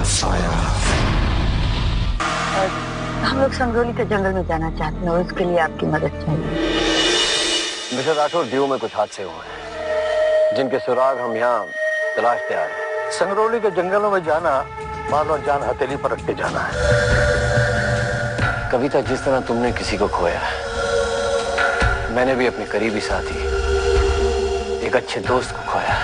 साया। हम लोग संगरोली के जंगल में जाना चाहते हैं और उसके लिए आपकी मदद चाहिए। मिस्टर राठौर, दीव में कुछ हादसे हुए हैं जिनके सुराग हम यहाँ तलाशते आ रहे हैं। संगरोली के जंगलों में जाना माल और जान हथेली पर रख के जाना है। कविता, जिस तरह तुमने किसी को खोया, मैंने भी अपने करीबी साथी, एक अच्छे दोस्त को खोया।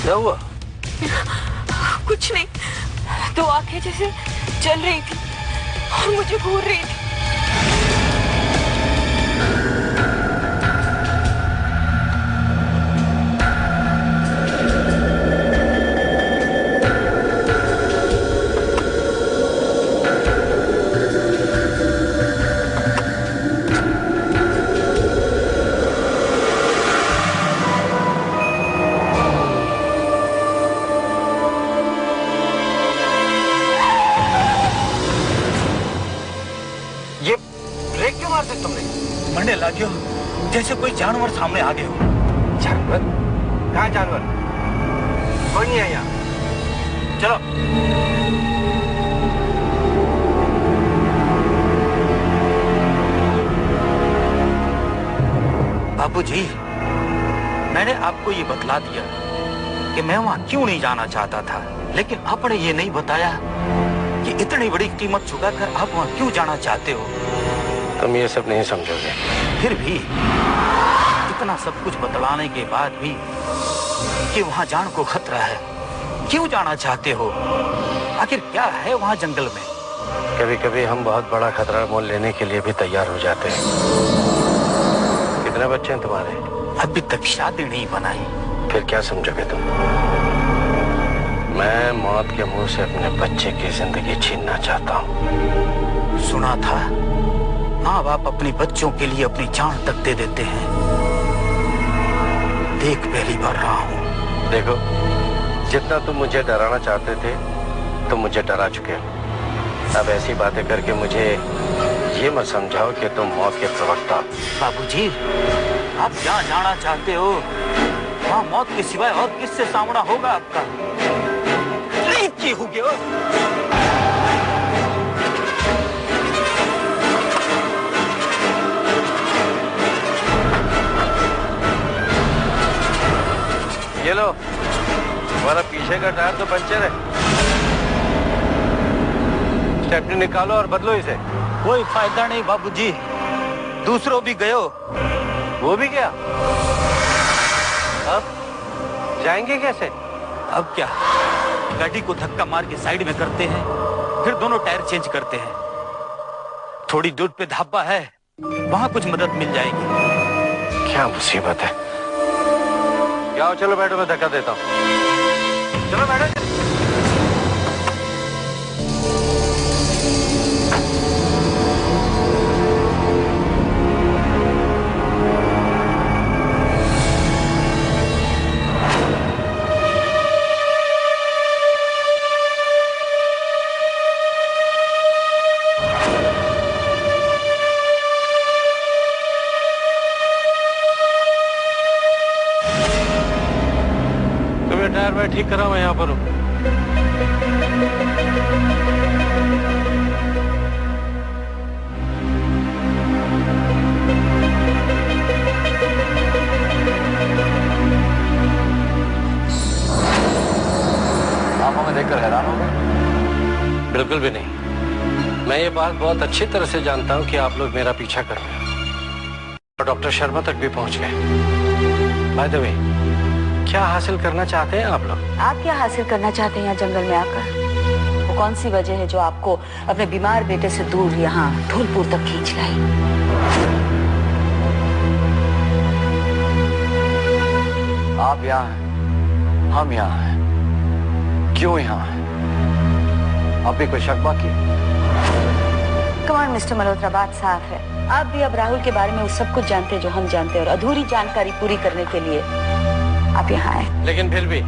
क्या हुआ? कुछ नहीं, दो आंखें जैसे जल रही थी और मुझे घूर रही थी। मंडे लाग्यो जैसे कोई जानवर सामने आ गए हो। जानवर? कहाँ जानवर? कोई नहीं है यहाँ। चलो। बाबूजी, मैंने आपको ये बतला दिया कि मैं वहां क्यों नहीं जाना चाहता था, लेकिन आपने ये नहीं बताया कि इतनी बड़ी कीमत चुकाकर आप वहां क्यों जाना चाहते हो। तुम ये सब नहीं समझोगे। फिर भी इतना सब कुछ बतलाने के बाद भी कि वहां जान को खतरा है, क्यों जाना चाहते हो? आखिर क्या है वहां जंगल में? कभी कभी हम बहुत बड़ा खतरा मोल लेने के लिए भी तैयार हो जाते हैं। कितने बच्चे हैं तुम्हारे? अभी तक शादी नहीं बनाई। फिर क्या समझोगे तुम? मैं मौत के मुंह से अपने बच्चे की जिंदगी छीनना चाहता हूँ। सुना था माँ बाप अपने बच्चों के लिए अपनी जान तक दे देते हैं। देख पहली बार रहा हूँ। देखो, जितना तुम मुझे डराना चाहते थे तुम मुझे डरा चुके हो। अब ऐसी बातें करके मुझे ये मत समझाओ कि तुम मौत के प्रवक्ता। बाबूजी, आप जहाँ जाना चाहते हो वहाँ मौत के सिवाय और किससे सामना होगा आपका? हो गया। ये लो, तुम्हारा पीछे का टायर तो पंचर है। स्टेपनी निकालो और बदलो इसे। कोई फायदा नहीं बाबूजी, दूसरों भी गयो। वो भी गया? अब जाएंगे कैसे? अब क्या, गाड़ी को धक्का मार के साइड में करते हैं, फिर दोनों टायर चेंज करते हैं। थोड़ी दूर पे ढाबा है, वहां कुछ मदद मिल जाएगी। क्या मुसीबत है। जाओ, चलो बैठो, मैं धक्का देता हूँ। चलो बैठो। टायर मैं ठीक करा, मैं यहाँ पर हूँ। आप हमें देखकर हैरान हो गए? बिल्कुल भी नहीं। मैं ये बात बहुत अच्छी तरह से जानता हूँ कि आप लोग मेरा पीछा कर रहे हैं और डॉक्टर शर्मा तक भी पहुँच गए। बाय द वे, क्या हासिल करना चाहते हैं आप लोग? आप क्या हासिल करना चाहते हैं यहाँ जंगल में आकर? वो कौन सी वजह है जो आपको अपने बीमार बेटे से दूर यहाँ धौलपुर तक खींच लाई? आप यहाँ हैं, हम यहाँ हैं। क्यों यहाँ हैं? अब भी कोई शक बाकी? कमाल मिस्टर मल्होत्रा, बात साफ है। आप भी अब राहुल के बारे में उस सब कुछ जानते हैं जो हम जानते हैं, और अधूरी जानकारी पूरी करने के लिए आप यहाँ आए। लेकिन फिर भी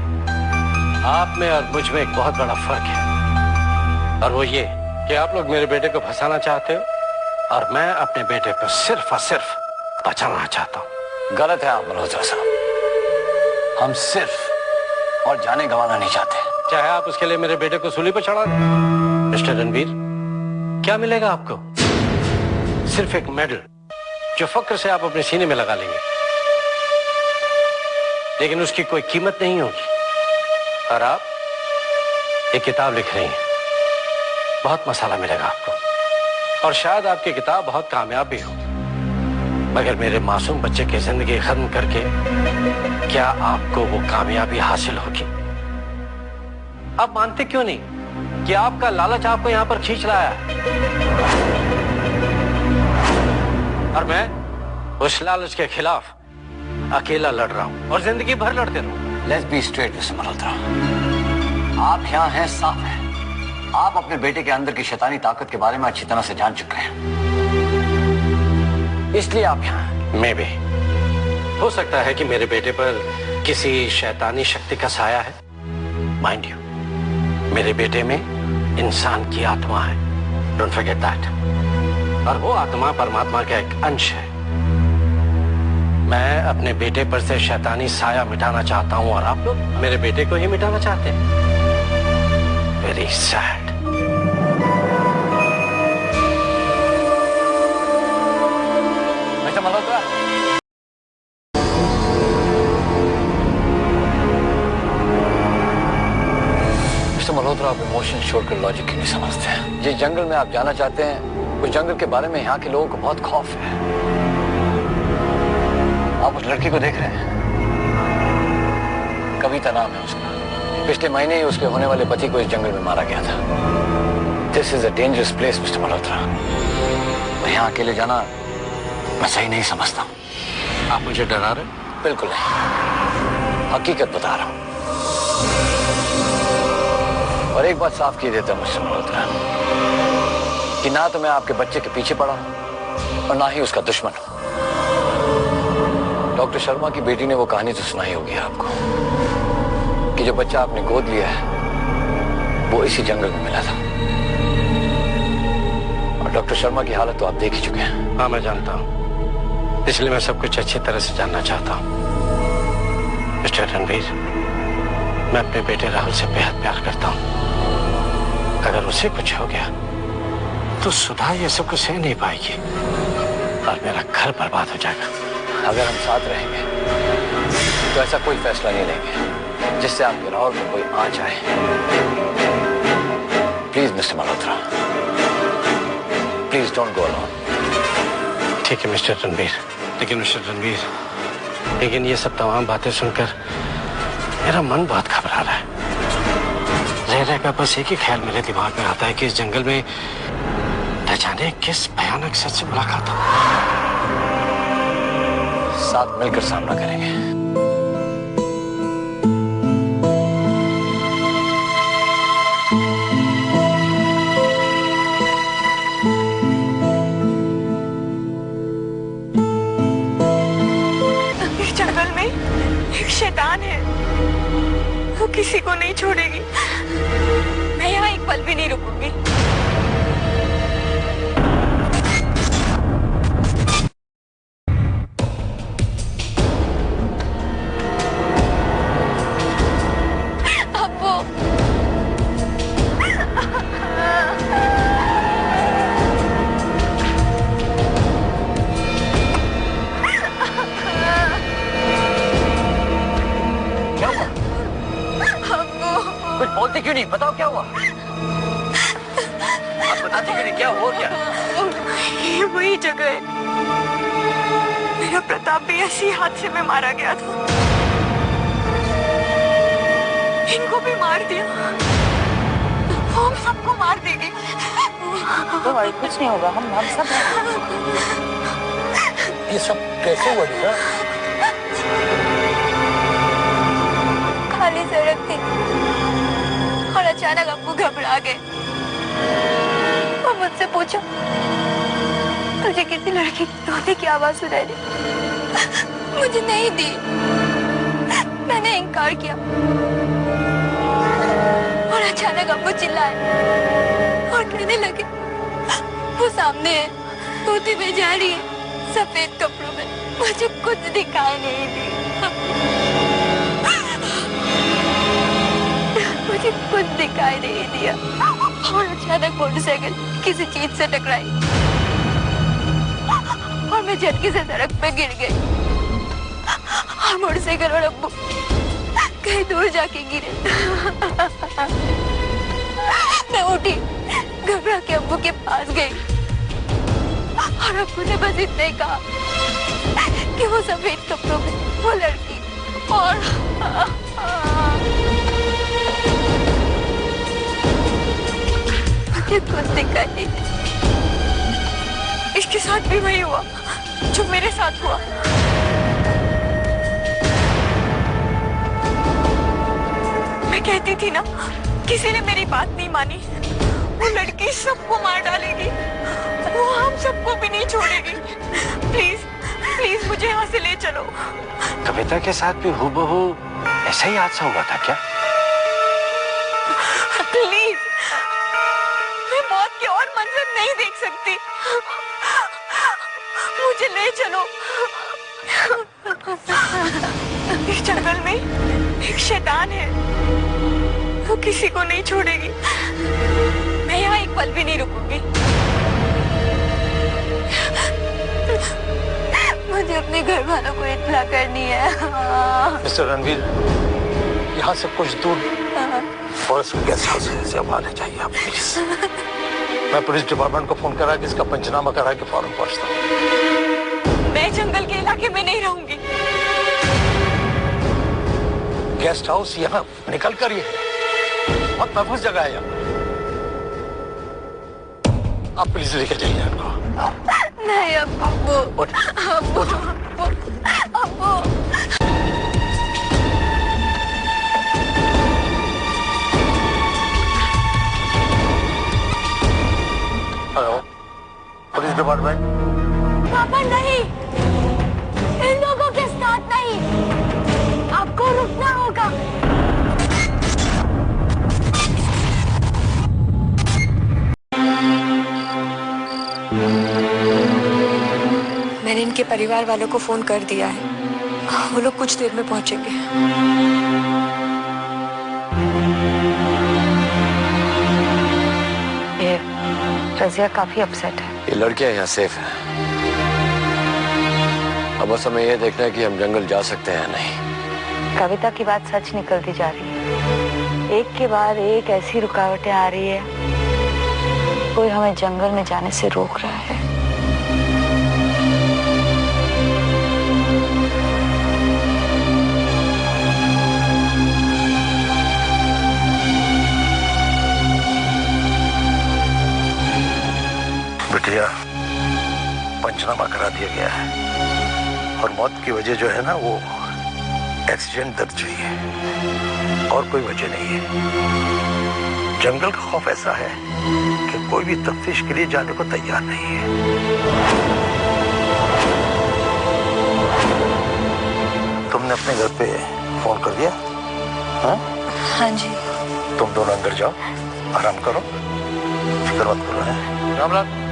आप में और मुझ में एक बहुत बड़ा फर्क है, और वो ये कि आप लोग मेरे बेटे को फंसाना चाहते हो और मैं अपने बेटे को सिर्फ और सिर्फ बचाना चाहता हूँ। गलत है आप मल्होत्रा साहब। हम सिर्फ और जाने गंवाना नहीं चाहते। चाहे आप उसके लिए मेरे बेटे को सूली पर चढ़ा दें। मिस्टर रणवीर, क्या मिलेगा आपको? सिर्फ एक मेडल जो फक्र से आप अपने सीने में लगा लेंगे, लेकिन उसकी कोई कीमत नहीं होगी। और आप एक किताब लिख रही हैं, बहुत मसाला मिलेगा आपको, और शायद आपकी किताब बहुत कामयाब भी हो, मगर मेरे मासूम बच्चे की जिंदगी खत्म करके क्या आपको वो कामयाबी हासिल होगी? आप मानते क्यों नहीं कि आपका लालच आपको यहां पर खींच रहा है, और मैं उस लालच के खिलाफ अकेला लड़ रहा हूं और जिंदगी भर लड़ते रहूं। Let's be straight mister Malhotra, आप यहाँ हैं, साफ है। आप अपने बेटे के अंदर की शैतानी ताकत के बारे में अच्छी तरह से जान चुके हैं, इसलिए आप यहाँ हैं। मैं भी, हो सकता है कि मेरे बेटे पर किसी शैतानी शक्ति का साया है। माइंड यू, मेरे बेटे में इंसान की आत्मा है, डोंट फॉरगेट दैट, और वो आत्मा परमात्मा का एक अंश है। मैं अपने बेटे पर से शैतानी साया मिटाना चाहता हूं, और आप लोग मेरे बेटे को ही मिटाना चाहते हैं। Very sad. Mister Malhotra, mister Malhotra, आप इमोशन छोड़कर लॉजिक क्यों नहीं समझते हैं? जिस जंगल में आप जाना चाहते हैं, उस जंगल के बारे में यहाँ के लोगों को बहुत खौफ है। आप उस लड़की को देख रहे हैं, कविता नाम है उसका। पिछले महीने ही उसके होने वाले पति को इस जंगल में मारा गया था। This is a dangerous place mister Malhotra, और यहाँ अकेले जाना मैं सही नहीं समझता। आप मुझे डरा रहे हैं? बिल्कुल नहीं, हकीकत बता रहा हूं। और एक बात साफ की देता हूं मिस्टर मल्होत्रा, कि ना तो मैं आपके बच्चे के पीछे पड़ा हूं और ना ही उसका दुश्मन हूं। डॉक्टर शर्मा की बेटी ने वो कहानी तो सुनाई होगी आपको, कि जो बच्चा आपने गोद लिया है वो इसी जंगल में मिला था। और डॉक्टर शर्मा की हालत तो आप देख ही चुके हैं। हाँ, मैं जानता हूं, इसलिए मैं सब कुछ अच्छी तरह से जानना चाहता हूं। मिस्टर रणवीर, मैं अपने बेटे राहुल से बेहद प्यार करता हूं। अगर उसे कुछ हो गया तो सुधा ये सब कुछ सह नहीं पाएगी और मेरा घर बर्बाद हो जाएगा। अगर हम साथ रहेंगे तो ऐसा कोई फैसला नहीं लेंगे जिससे आपके राहुल में कोई आंच आए। Please mister Malhotra, please don't go alone. ठीक है मिस्टर रणवीर, लेकिन मिस्टर रणवीर, लेकिन ये सब तमाम बातें सुनकर मेरा मन बहुत घबरा रहा है। रह रहकर बस एक ही ख्याल मेरे दिमाग में आता है कि इस जंगल में न जाने किस भयानक सच से मुलाकात हो। साथ मिलकर सामना करेंगे। इस जंगल में एक शैतान है, वो किसी को नहीं छोड़ेगी। मैं यहाँ एक पल भी नहीं रुकूंगी। कुछ बोलते क्यों नहीं? बताओ क्या हुआ? आप बताते क्यों नहीं? क्या हुआ? क्या ये वही जगह है, मेरा प्रताप भी ऐसी हादसे में मारा गया था। इनको भी मार दिया, वो हम सबको मार देगी। तो भाई कुछ नहीं होगा, हम सब हैं। ये सब कैसे हुआ बेटा? खाली सड़क थी और अचानक अप्पू घबरा गए और मुझसे पूछा, तुझे किसी लड़की की रोने की आवाज सुनाई दी? मुझे नहीं दी, मैंने इनकार किया और अचानक अप्पू चिल्लाए और कहने लगे, वो सामने है, तोते में जा रही है, सफेद कपड़ों में मुझे कुछ दिखाई नहीं दी। मुझे कुछ दिखाई नहीं दिया और अचानक मोटरसाइकिल किसी चीज से टकराई और मैं झटके से सड़क पे गिर गई और मोटरसाइकिल और अब्बू कहीं दूर जाके गिरे। मैं उठी, घबरा के अब्बू के पास गई और अब्बू ने बस इतना ही कहा कि वो सफेद कपड़ों में वो लड़की और मुझे कुछ दिखाई नहीं। इसके साथ भी वही हुआ जो मेरे साथ हुआ। मैं कहती थी ना, किसी ने मेरी बात नहीं मानी। वो लड़की सबको मार डालेगी, वो हम सबको भी नहीं छोड़ेगी। प्लीज प्लीज मुझे यहाँ से ले चलो। कविता के साथ भी हूबहू ऐसा ही हादसा हुआ था क्या? प्लीज, मैं मौत के और मंजर नहीं देख सकती। मुझे ले चलो। इस जंगल में एक शैतान है, वो किसी को नहीं छोड़ेगी। मैं यहाँ एक पल भी नहीं रुकूंगी। मुझे अपने घर वालों को इत्तला करनी है। मिस्टर रणवीर, यहाँ से कुछ दूर फॉरेस्ट गेस्ट हाउस से हमारे चाहिए आप प्लीज। मैं पुलिस डिपार्टमेंट को फोन करा के इसका पंचनामा करा के फौरन पहुंचता हूँ। मैं जंगल के इलाके में नहीं रहूंगी। गेस्ट हाउस यहाँ निकल कर ही है, बहुत महफूज जगह है यहाँ। आप प्लीज लेके जाइए इनको। नहीं अब्बू, अब्बू, अब्बू। Hello, police department. पापा नहीं, इन लोगों के साथ नहीं, आपको रुकना होगा। मैंने इनके परिवार वालों को फोन कर दिया है, वो लोग कुछ देर में पहुंचेंगे। ये रजिया काफी अपसेट है। ये लड़कियां यहाँ सेफ हैं। अब बस हमें ये देखना है कि हम जंगल जा सकते हैं या नहीं। कविता की बात सच निकलती जा रही है। एक के बाद एक ऐसी रुकावटें आ रही है, कोई हमें जंगल में जाने से रोक रहा है। बिटिया, पंचनामा करा दिया गया है और मौत की वजह जो है ना, वो एक्सीडेंट दर्ज हुई है और कोई वजह नहीं है। जंगल का खौफ ऐसा है कि कोई भी तफ्तीश के लिए जाने को तैयार नहीं है। तुमने अपने घर पे फोन कर दिया? हाँ? हाँ जी। तुम दोनों अंदर जाओ, आराम करो, फिक्र मत करो। है राम राम।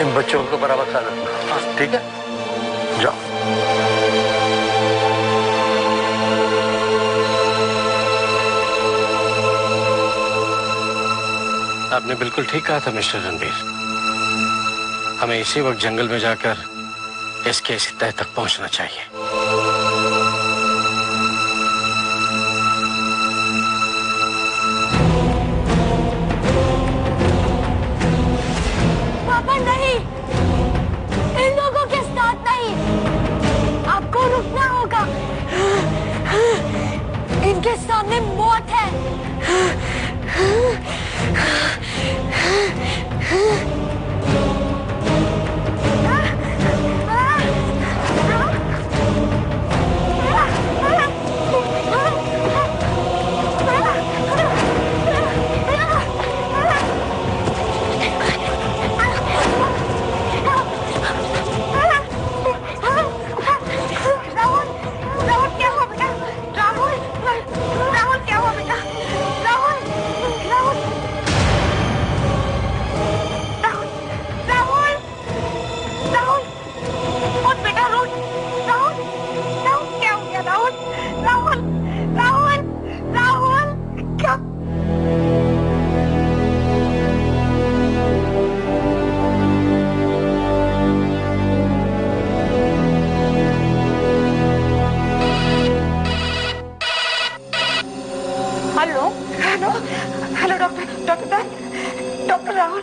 इन बच्चों को बराबर ख्याल रखना, ठीक है? जाओ। आपने बिल्कुल ठीक कहा था मिस्टर रणवीर। हमें इसी वक्त जंगल में जाकर इसके इस तह तक पहुंचना चाहिए। पापा नहीं, इन लोगों के साथ नहीं, आपको रुकना होगा। इनके सामने मौत है। राहुल राहुल राहुल क्या हो गया राहुल राहुल राहुल राहुल क्या hello hello hello doctor doctor Rahul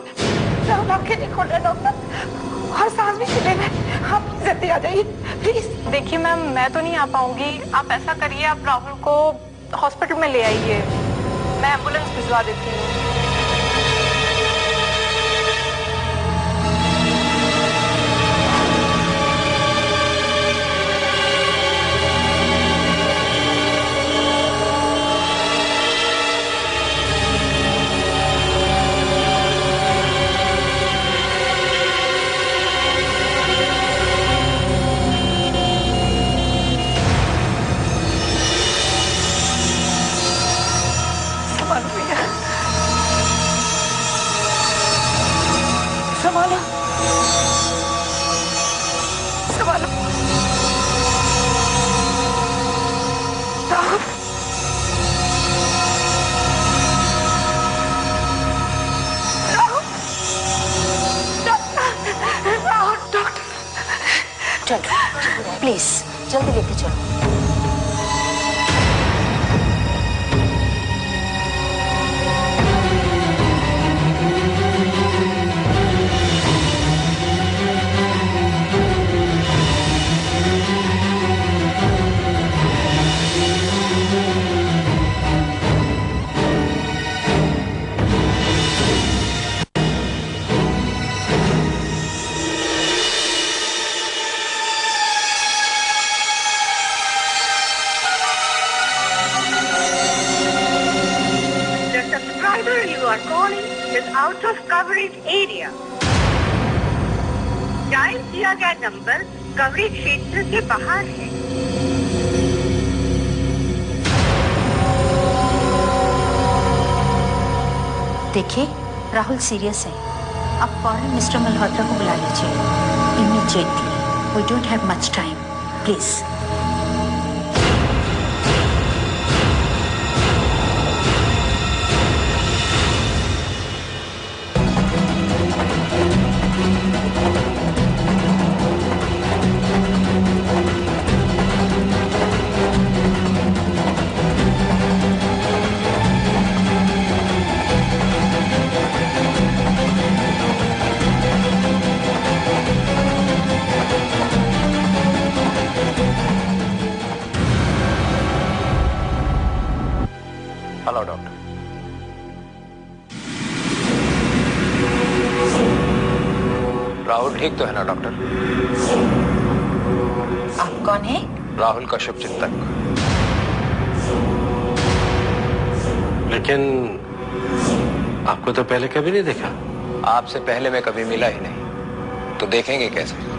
Rahul आंखें नहीं खोल रहे डॉक्टर और सांस भी फूले में आप जल्दी आ जाइए प्लीज। देखिए मैम मैं तो नहीं आ पाऊंगी, आप ऐसा करिए आप राहुल को हॉस्पिटल में ले आइए, मैं एम्बुलेंस भिजवा देती हूँ। संभालो संभालो राहुल राहुल राहुल डॉक्टर चलो प्लीज जल्दी लेके चलो। You are calling is out of coverage area. Dial किया गया नंबर कवरेज क्षेत्र के बाहर है। देखिए राहुल सीरियस है, आप फौरन मिस्टर मल्होत्रा को बुला लीजिए immediately. We don't have much time, please. Hello doctor. Rahul ठीक तो है ना डॉक्टर? आप कौन है? राहुल का शुभचिंतक। लेकिन आपको तो पहले कभी नहीं देखा। आपसे पहले मैं कभी मिला ही नहीं, तो देखेंगे कैसे?